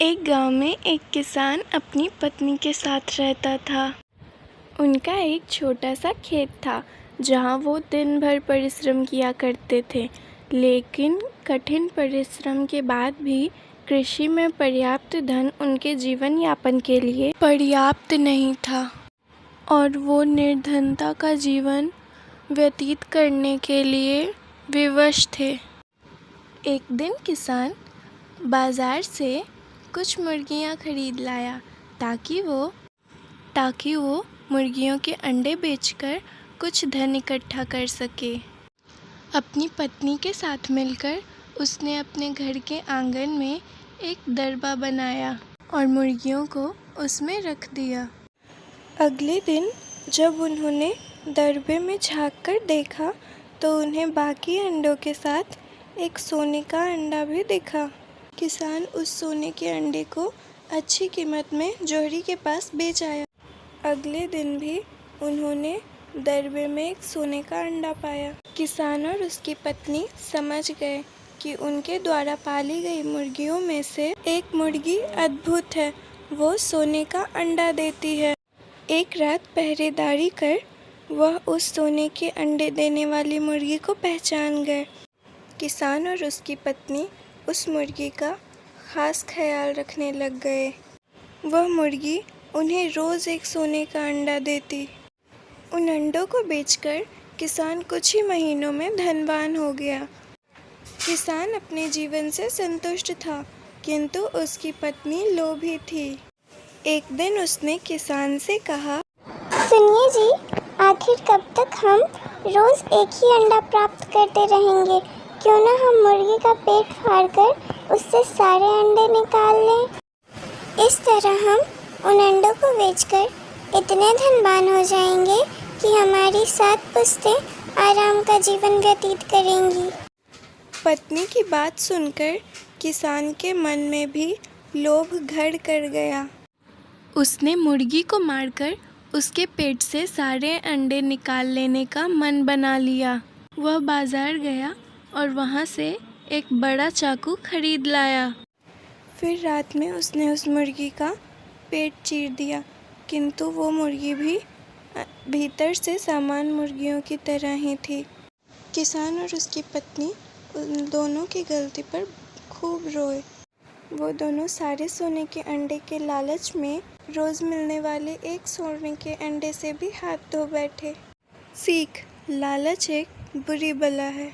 एक गांव में एक किसान अपनी पत्नी के साथ रहता था। उनका एक छोटा सा खेत था जहां वो दिन भर परिश्रम किया करते थे, लेकिन कठिन परिश्रम के बाद भी कृषि में पर्याप्त धन उनके जीवन यापन के लिए पर्याप्त नहीं था और वो निर्धनता का जीवन व्यतीत करने के लिए विवश थे। एक दिन किसान बाजार से कुछ मुर्गियां खरीद लाया ताकि वो मुर्गियों के अंडे बेचकर कुछ धन इकट्ठा कर सके। अपनी पत्नी के साथ मिलकर उसने अपने घर के आंगन में एक दरबा बनाया और मुर्गियों को उसमें रख दिया। अगले दिन जब उन्होंने दरबे में झांककर देखा तो उन्हें बाकी अंडों के साथ एक सोने का अंडा भी दिखा। किसान उस सोने के अंडे को अच्छी कीमत में जोहरी के पास बेच आया। अगले दिन भी उन्होंने दरबे में एक सोने का अंडा पाया। किसान और उसकी पत्नी समझ गए कि उनके द्वारा पाली गई मुर्गियों में से एक मुर्गी अद्भुत है, वो सोने का अंडा देती है। एक रात पहरेदारी कर वह उस सोने के अंडे देने वाली मुर्गी को पहचान गए। किसान और उसकी पत्नी उस मुर्गी का खास ख्याल रखने लग गए। वह मुर्गी उन्हें रोज़ एक सोने का अंडा देती। उन अंडों को बेचकर किसान कुछ ही महीनों में धनवान हो गया। किसान अपने जीवन से संतुष्ट था, किंतु उसकी पत्नी लोभी थी। एक दिन उसने किसान से कहा, सुनिए जी, आखिर कब तक हम रोज एक ही अंडा प्राप्त करते रहेंगे? क्यों ना हम मुर्गी का पेट फाड़कर उससे सारे अंडे निकाल लें। इस तरह हम उन अंडों को बेचकर इतने धनवान हो जाएंगे कि हमारी 7 पुश्तें आराम का जीवन व्यतीत करेंगी। पत्नी की बात सुनकर किसान के मन में भी लोभ घर कर गया। उसने मुर्गी को मारकर उसके पेट से सारे अंडे निकाल लेने का मन बना लिया। वह बाजार गया और वहां से एक बड़ा चाकू खरीद लाया। फिर रात में उसने उस मुर्गी का पेट चीर दिया, किंतु वो मुर्गी भी भीतर से सामान्य मुर्गियों की तरह ही थी। किसान और उसकी पत्नी उन दोनों की गलती पर खूब रोए। वो दोनों सारे सोने के अंडे के लालच में रोज मिलने वाले एक सोने के अंडे से भी हाथ धो बैठे। सीख: लालच एक बुरी बला है।